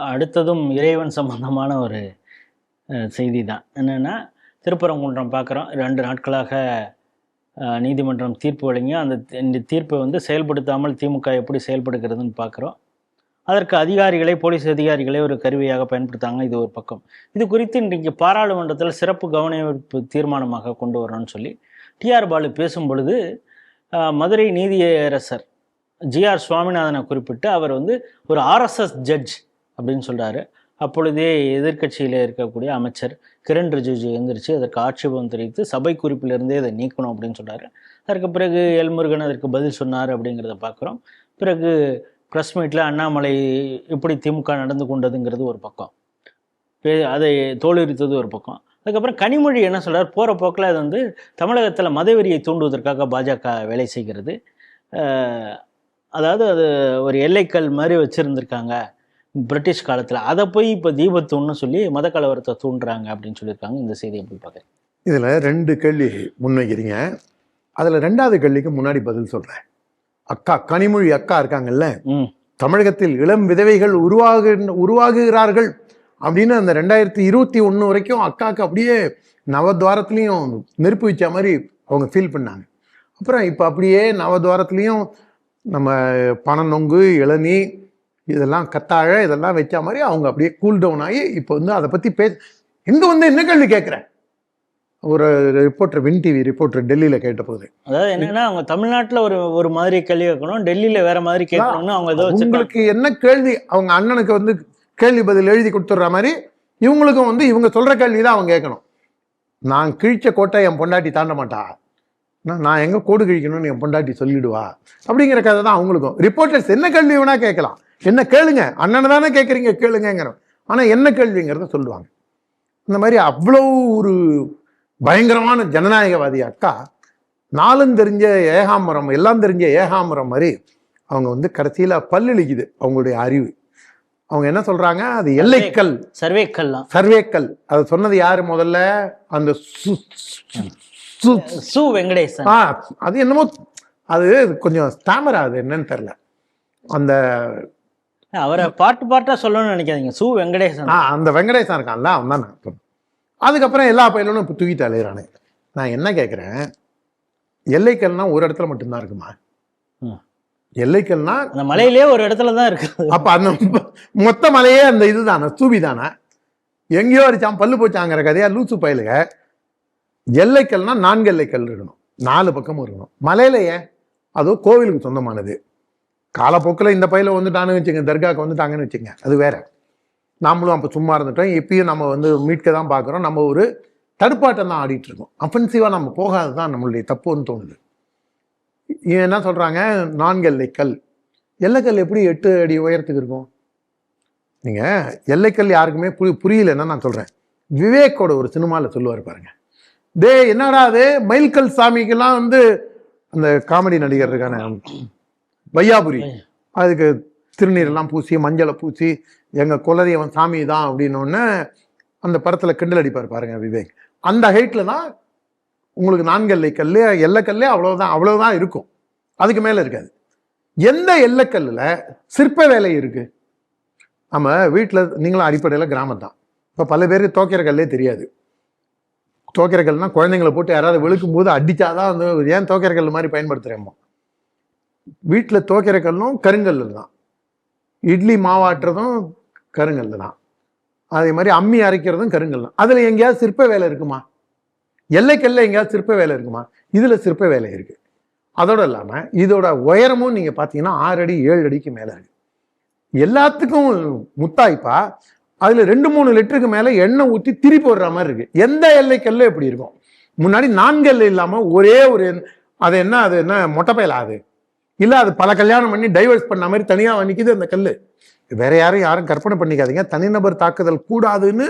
அடுத்ததும் இறைவன் சம்பந்தமான ஒரு செய்தி தான். என்னென்னா, திருப்பரங்குன்றம் பார்க்குறோம். 2 நாட்களாக நீதிமன்றம் தீர்ப்பு வழங்கி இந்த தீர்ப்பை செயல்படுத்தாமல் திமுக எப்படி செயல்படுகிறதுன்னு பார்க்குறோம். அதற்கு அதிகாரிகளை, போலீஸ் அதிகாரிகளை ஒரு கருவியாக பயன்படுத்தாங்க. இது ஒரு பக்கம். இது குறித்து இன்றைக்கு பாராளுமன்றத்தில் சிறப்பு கவனஈர்ப்பு தீர்மானமாக கொண்டு வரணும்னு சொல்லி டிஆர் பாலு பேசும் பொழுது மதுரை நீதியரசர் ஜிஆர் சுவாமிநாதனை குறிப்பிட்டு அவர் ஒரு ஆர்எஸ்எஸ் ஜட்ஜ் அப்படின்னு சொல்கிறாரு. அப்பொழுதே எதிர்க்கட்சியில் இருக்கக்கூடிய அமைச்சர் கிரண் ரிஜிஜு எந்திரிச்சு அதற்கு ஆட்சேபம் தெரிவித்து சபை குறிப்பிலிருந்தே இதை நீக்கணும் அப்படின்னு சொல்கிறாரு. அதற்கு பிறகு எல்முருகன் அதற்கு பதில் சொன்னார் அப்படிங்கிறத பார்க்குறோம். பிறகு ப்ரெஸ் மீட்டில் அண்ணாமலை எப்படி திமுக நடந்து கொண்டதுங்கிறது ஒரு பக்கம், அதை தோலுரித்தது ஒரு பக்கம். அதுக்கப்புறம் கனிமொழி என்ன சொல்கிறார், போகிற போக்கில் அது தமிழகத்தில் மதவெறியை தூண்டுவதற்காக பாஜக வேலை செய்கிறது, அதாவது அது ஒரு எல்லைக்கல் மாதிரி வச்சுருந்துருக்காங்க பிரிட்டிஷ் காலத்தில், அதை போய் இப்போ தீபத்தூன்னு சொல்லி மத கலவரத்தை தூண்டுறாங்க அப்படின்னு சொல்லியிருக்காங்க. இந்த செய்தி எப்படி பார்க்குறேன்? இதில் 2 கேள்வி முன்வைக்கிறீங்க. அதில் 2வது கேள்விக்கு முன்னாடி பதில் சொல்கிறேன். அக்கா கனிமொழி அக்கா இருக்காங்கல்ல, தமிழகத்தில் இளம் விதவைகள் உருவாகுகிறார்கள் அப்படின்னு அந்த 2021 வரைக்கும் அக்காவுக்கு அப்படியே நவத்வாரத்துலேயும் நெருப்பு வச்ச மாதிரி அவங்க ஃபீல் பண்ணாங்க. அப்புறம் இப்போ அப்படியே நவத்வாரத்துலேயும் நம்ம பனநொங்கு, இளநீ, இதெல்லாம் கத்தாழை, இதெல்லாம் வச்ச மாதிரி அவங்க அப்படியே கூல் டவுன் ஆகி இப்போ அதை பற்றி இங்கே என்ன கேள்வி கேட்குறேன். ஒரு ரிப்போர்ட்டர், வின் டிவி ரிப்போர்ட்டர் டெல்லியில் கேட்ட போது, அதாவது என்னன்னா, அவங்க தமிழ்நாட்டில் ஒரு மாதிரி கேள்வி கேட்கணும், டெல்லியில் வேற மாதிரி கேட்கணும்னு அவங்க ஏதோ உங்களுக்கு என்ன கேள்வி, அவங்க அண்ணனுக்கு கேள்வி பதில் எழுதி கொடுத்துட்ற மாதிரி இவங்களுக்கும் இவங்க சொல்கிற கேள்வி தான் அவங்க கேட்கணும். நான் கிழிச்ச கோட்டை என் பொண்டாட்டி தாண்ட மாட்டா, நான் எங்கே கோடு கிழிக்கணும்னு என் பொண்டாட்டி சொல்லிடுவா அப்படிங்கிற கதை தான் அவங்களுக்கும். ரிப்போர்ட்டர்ஸ் என்ன கேள்வி வேணா கேட்கலாம், என்ன கேளுங்க, அண்ணனை தானே கேட்குறீங்க கேளுங்கிறோம், ஆனால் என்ன கேள்விங்கிறத சொல்லுவாங்க. இந்த மாதிரி அவ்வளோ ஒரு பயங்கரமான ஜனநாயகவாதி அக்கா, நாளும் தெரிஞ்ச ஏகாம்பரம், எல்லாம் தெரிஞ்ச ஏகாம்பரம் மாதிரி அவங்க கடைசியில் பல்லிழிக்குது அவங்களுடைய அறிவு. அவங்க என்ன சொல்றாங்க, அது எல்லைக்கல், சர்வேக்கல். அதை சொன்னது யாரு முதல்ல, அந்த சு வெங்கடேசன். அது என்னமோ அது கொஞ்சம் ஸ்டாமர், அது என்னன்னு தெரியல. அந்த அவரை பாட்டா சொல்லணும்னு நினைக்காதீங்க, சு வெங்கடேசன். அந்த வெங்கடேசன் இருக்கான்ல, அவன் தான் நான். அதுக்கப்புறம் எல்லா பயிலும் இப்போ தூக்கிட்டு அலையிறானே. நான் என்ன கேட்குறேன், எல்லைக்கல்னா ஒரு இடத்துல மட்டும்தான் இருக்குமா? எல்லைக்கல்னா அந்த மலையிலே ஒரு இடத்துல தான் இருக்கு. அப்போ அந்த மொத்த மலையே அந்த இதுதானே, ஸ்தூபி தானே, எங்கேயோ அடிச்சான் பல்லு போச்சாங்கிற கதையா லூசு பயலுக. எல்லைக்கல்னா 4 எல்லைக்கல் இருக்கணும், 4 பக்கமும் இருக்கணும். மலையிலையே அதோ கோவிலுக்கு சொந்தமானது. காலப்போக்கில் இந்த பயில வந்துட்டான்னு வச்சுங்க, தர்காவுக்கு வந்துட்டாங்கன்னு வச்சுங்க, அது வேற. நாமளும் அப்போ சும்மா இருந்துட்டோம். இப்பயும் நம்ம மீட்க தான் பார்க்குறோம். நம்ம ஒரு தடுப்பாட்டம் தான் ஆடிட்டு இருக்கோம். அஃபென்சிவாக நம்ம போகாது தான் நம்மளுடைய தப்புன்னு தோணுது. இவன் என்ன சொல்கிறாங்க, 4 எல்லைக்கல். எல்லைக்கல் எப்படி 8 அடி உயரத்துக்கு இருக்கும்? நீங்கள் எல்லைக்கல் யாருக்குமே புரியலன்னா நான் சொல்கிறேன். விவேக்கோட ஒரு சினிமாவில் சொல்லுவார் பாருங்க, என்னடா அது மயில்கல் சாமிக்கெல்லாம் அந்த காமெடி நடிகர் இருக்கான வையாபுரி, அதுக்கு திருநீரெல்லாம் பூசி மஞ்சளை பூசி எங்கள் குலதெய்வம் சாமி தான் அப்படின்னோடனே அந்த படத்தில் கிண்டல் அடிப்பார் பாருங்க விவேக். அந்த ஹைட்டில் தான் உங்களுக்கு 4 எல்லைக்கல், எல்லைக்கல்லே அவ்வளோதான் இருக்கும், அதுக்கு மேலே இருக்காது. எந்த எல்லைக்கல்லில் சிற்ப வேலை இருக்குது? நம்ம வீட்டில் நீங்களும் அடிப்படையில் கிராமத்தான். இப்போ பல பேருக்கு தோக்கிற கல்லே தெரியாது. தோக்கிற கல்னா குழந்தைங்களை போட்டு யாராவது வெளுக்கும் போது அடித்தாதான் ஏன் தோக்கிற கல் மாதிரி பயன்படுத்துகிறேமோ. வீட்டில் தோக்கிற கல்லும் கருங்கல் தான், இட்லி மாவாட்டுறதும் கருங்கல் தான், அதே மாதிரி அம்மி அரைக்கிறதும் கருங்கல் தான். அதில் எங்கேயாவது சிற்ப வேலை இருக்குமா? எல்லைக்கல்ல எங்கேயாவது சிற்ப வேலை இருக்குமா? இதில் சிற்ப வேலை இருக்குது. அதோடு இல்லாமல் இதோட உயரமும் நீங்கள் பார்த்தீங்கன்னா 6 அடி 7 அடிக்கு மேலே இருக்குது. எல்லாத்துக்கும் முத்தாய்ப்பா அதில் 2-3 லிட்டருக்கு மேலே எண்ணெய் ஊற்றி திரி போடுற மாதிரி இருக்குது. எந்த எல்லைக்கல்ல எப்படி இருக்கும்? முன்னாடி 4 எல்லை இல்லாமல் ஒரே ஒரு அது என்ன மொட்டைப்பயலா? அது இல்லை, அது பல கல்யாணம் பண்ணி டைவர்ஸ் பண்ண மாதிரி தனியாக நிற்கிது அந்த கல். வேற யாரும் கற்பனை பண்ணிக்காதீங்க. தனிநபர் தாக்குதல் கூடாதுன்னு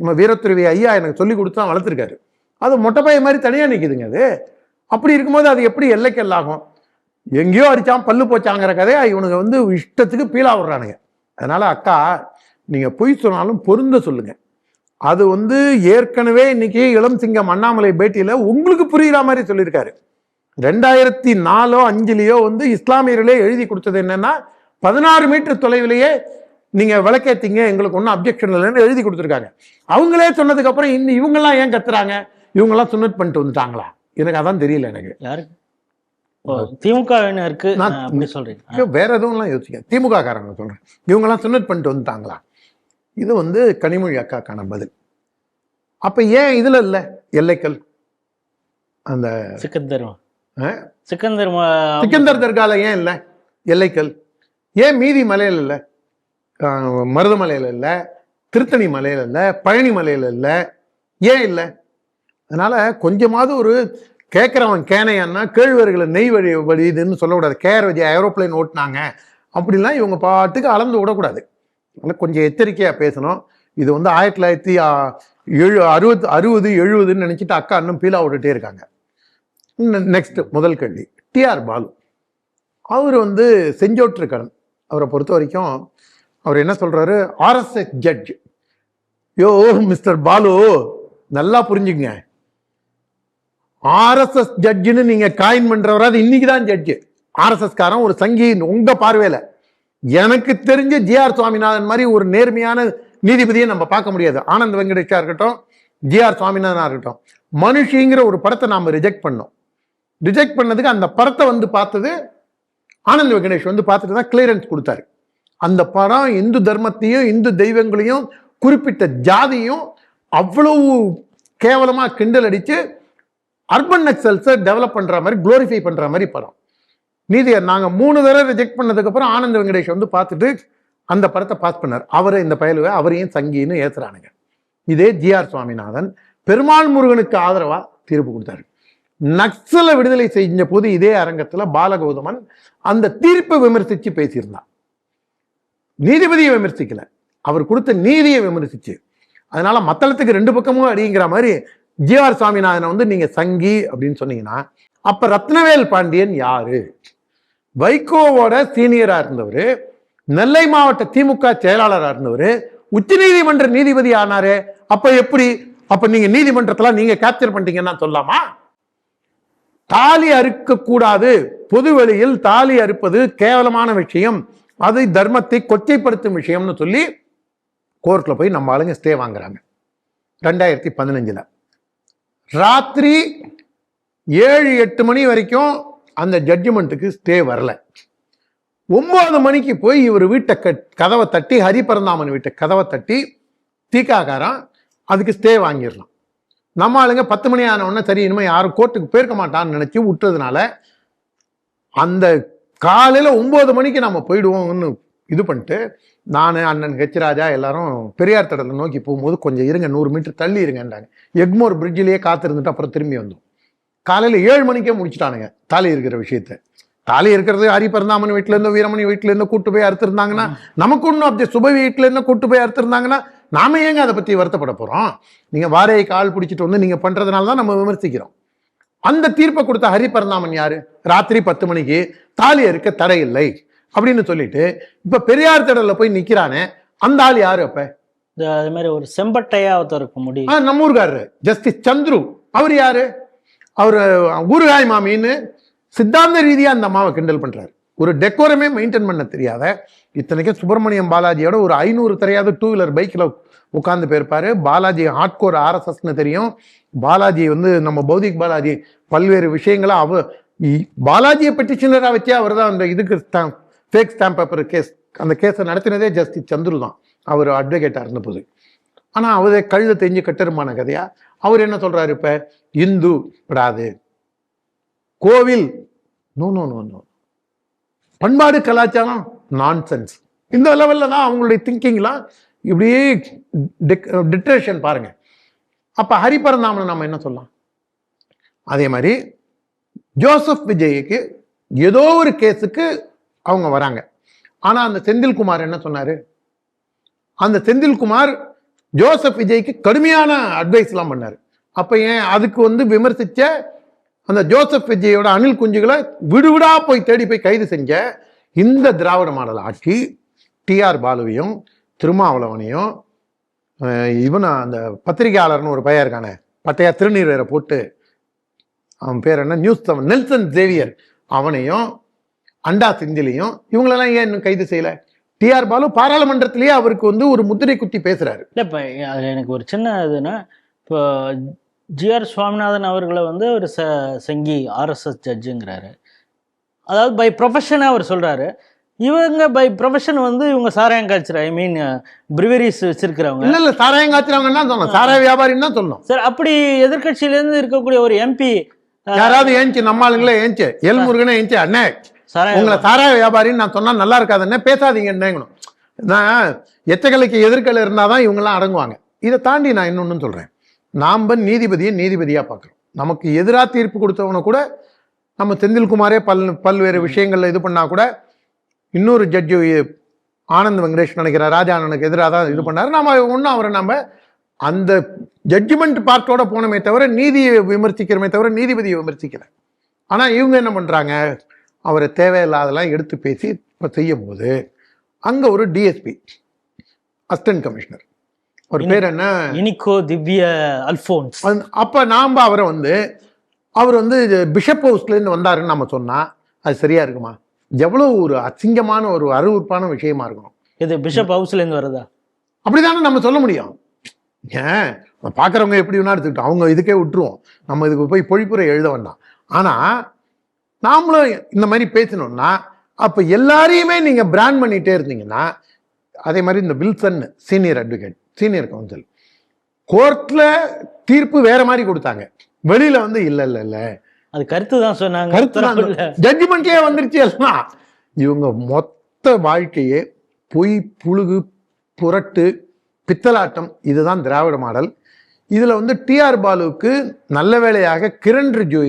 நம்ம வீரத்துறவி ஐயா எனக்கு சொல்லி கொடுத்து தான் வளர்த்துருக்காரு. அது மொட்டைப்பய மாதிரி தனியாக நிற்கிதுங்க. அது அப்படி இருக்கும்போது அது எப்படி எல்லைக்கல் ஆகும்? எங்கேயோ அடிச்சான் பல்லு போச்சாங்கிற கதையை இவனுங்க இஷ்டத்துக்கு பீலா விடுறானுங்க. அதனால அக்கா, நீங்க பொய் சொன்னாலும் பொருந்த சொல்லுங்க. அது ஏற்கனவே இன்னைக்கு இளம் சிங்கம் அண்ணாமலை பேட்டியில உங்களுக்கு புரியுற மாதிரி சொல்லியிருக்காரு. 2004-05 இஸ்லாமியர்களே எழுதி கொடுத்தது என்னன்னா, 16 மீட்டர் தொலைவிலேயே நீங்க விளக்கேத்தீங்க, எங்களுக்கு ஒன்றும் அப்ஜெக்ஷன் இல்லைன்னு எழுதி கொடுத்துருக்காங்க. அவங்களே சொன்னதுக்கு அப்புறம் இன்னும் இவங்கெல்லாம் ஏன் கத்துறாங்க? இவங்கெல்லாம் சுன்னத் பண்ணிட்டு வந்துட்டாங்களா? எனக்கு அதான் தெரியல. எனக்கு யாருக்கு திமுகவினருக்கு அப்படி சொல்றீங்க? வேற எதுவும்லாம் யோசிக்க, திமுக காரங்க சொல்றேன், இவங்கெல்லாம் சுன்னத் பண்ணிட்டு வந்துட்டாங்களா? இது வந்து கனிமொழி அக்காக்கான பதில். அப்ப ஏன் இதுல இல்ல எல்லைக்கல்? அந்த சிக்கந்தர் தர்கால ஏன் இல்ல எல்லைக்கல்? ஏன் மீதி மலையில இல்ல? மருதமலையில இல்ல, திருத்தணி மலையில இல்ல, பழனி மலையில இல்ல, ஏன் இல்ல? அதனால கொஞ்சமாவது ஒரு கேட்கிறவன் கேனையான்னா கேழ்வர்களை நெய் வழியுதுன்னு சொல்லக்கூடாது. கேர் வச்சு ஏரோப்ளைன் ஓட்டினாங்க அப்படிலாம் இவங்க பாட்டுக்கு அளந்து விடக்கூடாது. அதனால கொஞ்சம் எச்சரிக்கையா பேசணும். இது வந்து 1960 நினைச்சிட்டு அக்கா இன்னும் பீலா விட்டுட்டே இருக்காங்க. நெக்ஸ்ட் முதல் கேள்வி, டிஆர் பாலு. அவர் வந்து செஞ்சோற்றுக்கடன். அவரை பொறுத்த வரைக்கும் அவர் என்ன சொல்றாரு? RSS judge. யோ மிஸ்டர் பாலு, நல்லா புரிஞ்சுங்க, RSS ஜட்ஜுன்னு நீங்க காயின் பண்றவரா? அது இன்னைக்குதான் ஜட்ஜு. RSS காரன் ஒரு சங்கி. உங்க பார்வையில எனக்கு தெரிஞ்ச ஜிஆர் சுவாமிநாதன் மாதிரி ஒரு நேர்மையான நீதிபதியை நம்ம பார்க்க முடியாது. ஆனந்த் வெங்கடேஷா இருக்கட்டும், ஜிஆர் சுவாமிநாதனா இருக்கட்டும். மனுஷிங்கிற ஒரு படத்தை நாம ரிஜெக்ட் பண்ணோம். ரிஜெக்ட் பண்ணதுக்கு அந்த படத்தை வந்து பார்த்தது ஆனந்த் வெங்கடேஷ் வந்து பார்த்துட்டு தான் கிளியரன்ஸ் கொடுத்தாரு. அந்த படம் இந்து தர்மத்தையும் இந்து தெய்வங்களையும் குறிப்பிட்ட ஜாதியும் அவ்வளவு கேவலமா கிண்டல் அடிச்சு அர்பன் நக்சல்ஸை டெவலப் பண்ற மாதிரி, குளோரிஃபை பண்ற மாதிரி படம். நீதியை நாங்க 3 தடவை ரிஜெக்ட் பண்ணதுக்கு அப்புறம் ஆனந்த் வெங்கடேஷ் வந்து பார்த்துட்டு அந்த படத்தை பாஸ் பண்ணார். அவரை இந்த பயலுவை அவரையும் சங்கின்னு ஏத்துறானுங்க. இதே ஜிஆர் சுவாமிநாதன் பெருமாள் முருகனுக்கு ஆதரவா தீர்ப்பு கொடுத்தாரு. நக்சலை விடுதலை செஞ்ச போது இதே அரங்கத்துல பாலகௌதமன் அந்த தீர்ப்பை விமர்சிச்சு பேசியிருந்தார். நீதிபதியை விமர்சிக்கல, அவர் கொடுத்த நீதியை விமர்சிச்சு. அதனால மத்தளத்துக்கு 2 பக்கமும் அடிங்கிற மாதிரி ஜிஆர் சுவாமிநாதனை வந்து நீங்க சங்கி அப்படின்னு சொன்னீங்கன்னா, அப்ப ரத்னவேல் பாண்டியன் யாரு? வைகோவோட சீனியரா இருந்தவர், நெல்லை மாவட்ட திமுக செயலாளராக இருந்தவர், உச்ச நீதிமன்ற நீதிபதி ஆனாரு. அப்ப எப்படி? அப்ப நீங்க நீதிமன்றத்துல நீங்க கேப்சர் பண்ணிட்டீங்கன்னா சொல்லலாமா? தாலி அறுக்க கூடாது, பொது வெளியில் தாலி அறுப்பது கேவலமான விஷயம், அது தர்மத்தை கொச்சைப்படுத்தும் விஷயம்னு சொல்லி கோர்ட்ல போய் நம்ம ஆளுங்க ஸ்டே வாங்குறாங்க. 2015 ராத்திரி 7-8 மணி வரைக்கும் அந்த ஜட்ஜ்மெண்ட்டுக்கு ஸ்டே வரல. 9 மணிக்கு போய் இவர் வீட்டை கதவை தட்டி, ஹரிபரந்தாமன் வீட்டை கதவை தட்டி தீக்காக்காரன் அதுக்கு ஸ்டே வாங்கிடலாம். நம்ம ஆளுங்க 10 மணி ஆன உடனே சரி இனிமேல் யாரும் கோர்ட்டுக்கு போயிருக்க மாட்டான்னு நினைச்சு விட்டுறதுனால அந்த காலையில 9 மணிக்கு நம்ம போயிடுவோம்னு இது பண்ணிட்டு, நான் அண்ணன் ஹெச் ராஜா எல்லாரும் பெரியார் தடத்தை நோக்கி போகும்போது கொஞ்சம் இருங்க, 100 மீட்டர் தள்ளி இருங்கன்றாங்க. எக்மோர் பிரிட்ஜிலேயே காத்திருந்துட்டு அப்புறம் திரும்பி வந்தோம். காலையில 7 மணிக்கே முடிச்சுட்டானுங்க தாலி இருக்கிற விஷயத்த. தாலி இருக்கிறது ஹரிபரந்தாமன் வீட்டுல இருந்து, வீரமணி வீட்டுல இருந்து கூட்டு போய் அறுத்திருந்தாங்கன்னா நமக்கு ஒன்றும் அப்படி, சுப வீட்டுல இருந்து கூட்டு போய் அறுத்திருந்தாங்கன்னா நாம ஏங்க அதை பத்தி வருத்தப்பட போறோம்? நீங்க வாரையை கால் பிடிச்சிட்டு வந்து நீங்க பண்றதுனால தான் நம்ம விமர்சிக்கிறோம். அந்த தீர்ப்பை கொடுத்த ஹரிபரந்தாமன் யாரு? ராத்திரி 10 மணிக்கு தாலி அறுக்க தடை இல்லை அப்படின்னு சொல்லிட்டு இப்ப பெரியார் திடல்ல போய் நிக்கிறானே, அந்த ஆள் யாரு? அப்ப அது மாதிரி ஒரு செம்பட்டையா இருக்க முடியும். நம்ம ஊருக்காரரு ஜஸ்டிஸ் சந்துரு. அவர் யாரு? அவரு ஊறுகாய் மாமின்னு சித்தாந்த ரீதியா அந்த அம்மாவை கிண்டல் பண்றாரு. ஒரு டெக்கோரமே மெயின்டைன் பண்ண தெரியாத, இத்தனைக்கும் சுப்பிரமணியம் பாலாஜியோட ஒரு 500 தெரியாத 2 வீலர் பைக்ல உட்கார்ந்து போயிருப்பாரு. பாலாஜி ஹார்ட்கோர் RSSன்னு தெரியும். பாலாஜி வந்து நம்ம பௌதிக் பாலாஜி பல்வேறு விஷயங்களை பாலாஜியை பெட்டிஷனரா வச்சே அவர் தான் அந்த இதுக்கு ஃபேக் ஸ்டாம்ப் பேப்பர் கேஸ், அந்த கேஸை நடத்தினதே ஜஸ்டிஸ் சந்துரு தான், அவர் அட்வொகேட்டா இருந்த போது. ஆனா அவரே கழுத தெரிஞ்சு கட்டருமான கதையா அவர் என்ன சொல்றாரு? இப்ப இந்து படாது, கோவில் நோ நோ நோ நோ, பண்பாடு கலாச்சாரம் நான்சென்ஸ். இந்த லெவல்ல தான் அவங்களுடைய திங்கிங்லாம் இப்படியே டிட்ரேஷன் பாருங்க. அப்ப ஹரிபரந்தாமனை நம்ம என்ன சொல்லலாம்? அதே மாதிரி ஜோசப் விஜய்க்கு ஏதோ ஒரு கேஸுக்கு அவங்க வராங்க. ஆனா அந்த செந்தில்குமார் என்ன சொன்னாரு? அந்த செந்தில்குமார் ஜோசப் விஜய்க்கு கடுமையான அட்வைஸ் எல்லாம் பண்ணாரு. அப்ப ஏன் அதுக்கு வந்து விமர்சிச்ச அந்த ஜோசப் விஜயோட அணில் குஞ்சுகளை விடுவிடா போய் தேடி போய் கைது செஞ்ச இந்த திராவிட மாடல் ஆட்சி டிஆர் பாலுவையும் திருமாவளவனையும் இவனை அந்த பத்திரிகையாளர்னு ஒரு பையன் இருக்கானே, பட்டையா திருநீர் வேற போட்டு, அவன் பேர் என்ன, நியூஸ் நெல்சன் ஜேவியர், அவனையும் அண்டா செந்திலையும் இவங்களெல்லாம் ஏன் இன்னும் கைது செய்யல? டிஆர் பாலு பாராளுமன்றத்திலேயே அவருக்கு வந்து ஒரு முத்திரை குத்தி பேசுறாரு. இல்லை இப்போ அதில் எனக்கு ஒரு சின்ன இதுன்னா, இப்போ ஜிஆர் சுவாமிநாதன் அவர்களை வந்து ஒரு சங்கி ஆர்எஸ்எஸ் ஜட்ஜுங்கிறாரு. அதாவது பை ப்ரொஃபஷனாக அவர் சொல்கிறாரு. இவங்க பை ப்ரொஃபஷன் வந்து இவங்க சாராயம் காய்ச்சற, ஐ மீன் பிரிவரிஸ் வச்சிருக்கிறவங்க. இல்ல சாராயம் காய்ச்சறவங்கன்னா சொல்லணும், சாராய வியாபாரின்னு தான் சொல்லணும். சார் அப்படி எதிர்கட்சியிலேருந்து இருக்கக்கூடிய ஒரு எம்பி யாராவது ஏஞ்சி நம்ம ஆளுங்களே ஏஞ்சி எல்முருகனே ஏஞ்சி அண்ணே உங்களை சாராய வியாபாரின்னு நான் சொன்னா நல்லா இருக்காதுன்னு பேசாதீங்கன்னு. நான் எச்சக்கலைக்கு எதிர்கலை இருந்தாதான் இவங்கெல்லாம் அடங்குவாங்க. இதை தாண்டி நான் இன்னொன்னு சொல்றேன். நாம நீதிபதியை நீதிபதியா பார்க்கிறோம். நமக்கு எதிராக தீர்ப்பு கொடுத்தவன கூட நம்ம செந்தில்குமாரே பல்வேறு விஷயங்கள்ல இது பண்ணா கூட இன்னொரு ஜட்ஜு ஆனந்த் வெங்கடேஷ் நினைக்கிற ராஜானனுக்கு எதிராக தான் இது பண்ணாரு. நாம ஒன்றும் அவரை நம்ம அந்த ஜட்ஜ்மெண்ட் பார்ட்டோட போனமே தவிர நீதியை விமர்சிக்கிறமே தவிர நீதிபதியை விமர்சிக்கல. ஆனா இவங்க என்ன பண்றாங்க, அவரை தேவையில்லாதெல்லாம் எடுத்து பேசி இப்போ செய்யும் போது அங்க ஒரு டிஎஸ்பி அசிஸ்டன்ட் கமிஷனர், அவர் பேர் என்ன, இனிகோ திவ்ய அல்போன்ஸ். அப்ப நாம அவரை வந்து அவர் வந்து பிஷப் ஹவுஸ்ல இருந்து வந்தாருன்னு நம்ம சொன்னா அது சரியா இருக்குமா? எவ்வளவு ஒரு அசிங்கமான ஒரு அருவருப்பான விஷயமா இருக்கணும். இது பிஷப் ஹவுஸ்ல இருந்து வருதா? அப்படிதானே நம்ம சொல்ல முடியும். ஏன் பார்க்குறவங்க எப்படி வேணா எடுத்துக்கிட்டோம், அவங்க இதுக்கே விட்டுருவோம், நம்ம இதுக்கு போய் பொழிப்புரை எழுத வேண்டாம். ஆனால் நாமளும் இந்த மாதிரி பேசணும்னா அப்போ எல்லாரையுமே நீங்கள் பிராண்ட் பண்ணிகிட்டே இருந்தீங்கன்னா, அதே மாதிரி இந்த Wilson senior advocate, senior council கோர்ட்டில் தீர்ப்பு வேற மாதிரி கொடுத்தாங்க, வெளியில வந்து இல்லை இல்லை இல்லை அது கருத்து தான் சொன்னாங்க, கருத்து தான் ஜட்ஜ்மெண்ட்லேயே வந்துருச்சு எல்லாம். இவங்க மொத்த வாழ்க்கையே பொய், புழுகு, புரட்டு, பித்தலாட்டம், இதுதான் திராவிட மாடல். இதில் வந்து டிஆர் பாலுவுக்கு நல்ல வேளையாக கிரண் ரிஜிஜு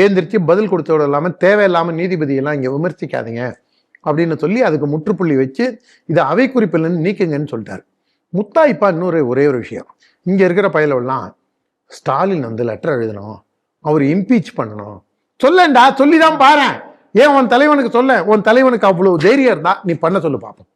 ஏந்திரிச்சு பதில் கொடுத்தோட இல்லாமல் தேவையில்லாமல் நீதிபதியெல்லாம் இங்கே விமர்சிக்காதீங்க அப்படின்னு சொல்லி அதுக்கு முற்றுப்புள்ளி வச்சு இதை அவை குறிப்பில் நீக்குங்கன்னு சொல்லிட்டாரு. முத்தாய்ப்பா இன்னொரு ஒரே ஒரு விஷயம், இங்கே இருக்கிற பயலெல்லாம் ஸ்டாலின் வந்து லெட்டர் எழுதணும், அவர் இம்பீச் பண்ணணும், சொல்லேன்டா, சொல்லி தான் பாரு. ஏன் உன் தலைவனுக்கு சொல்ல, உன் தலைவனுக்கு அவ்வளவு தைரியம் இருந்தா நீ பண்ண சொல்லு பார்ப்போம்.